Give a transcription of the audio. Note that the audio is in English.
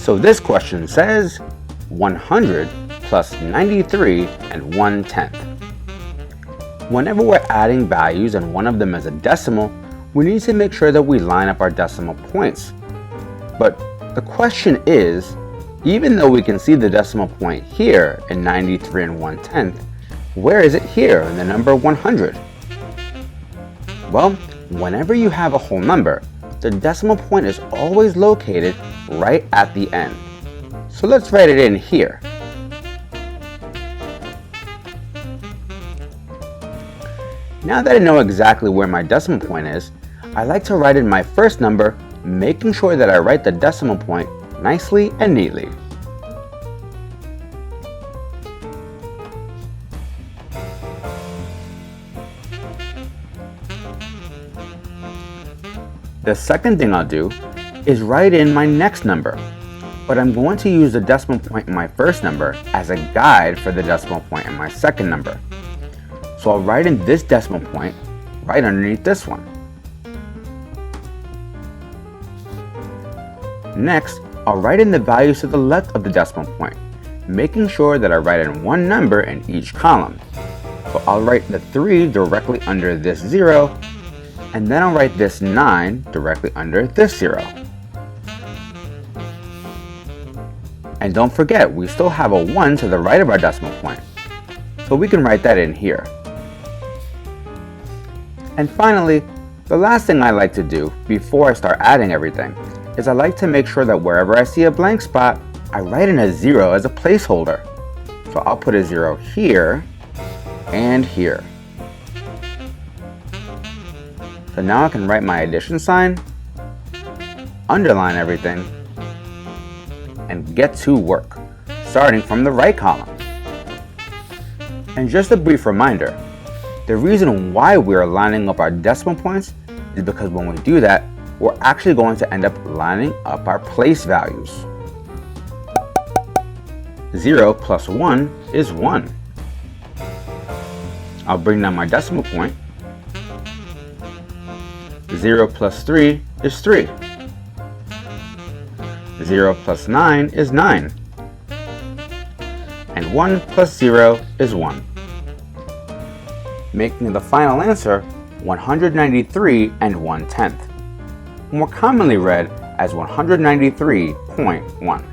So this question says 100 plus 93 and 1/10. Whenever we're adding values and one of them is a decimal, we need to make sure that we line up our decimal points. But the question is, even though we can see the decimal point here in 93 and 1/10, where is it here in the number 100? Well, whenever you have a whole number, the decimal point is always located right at the end. So let's write it in here. Now that I know exactly where my decimal point is, I like to write in my first number, making sure that I write the decimal point nicely and neatly. The second thing I'll do is write in my next number, but I'm going to use the decimal point in my first number as a guide for the decimal point in my second number. So I'll write in this decimal point right underneath this one. Next, I'll write in the values to the left of the decimal point, making sure that I write in one number in each column. So I'll write the 3 directly under this 0, and then I'll write this 9 directly under this 0. And don't forget, we still have a 1 to the right of our decimal point, so we can write that in here. And finally, the last thing I like to do before I start adding everything is I like to make sure that wherever I see a blank spot, I write in a 0 as a placeholder. So I'll put a 0 here and here. So now I can write my addition sign, underline everything, and get to work, starting from the right column. And just a brief reminder, the reason why we're lining up our decimal points is because when we do that, we're actually going to end up lining up our place values. 0 plus 1 is 1. I'll bring down my decimal point. 0 plus 3 is 3. 0 plus 9 is 9. And 1 plus 0 is 1. Making the final answer 193 and 1/10, more commonly read as 193.1.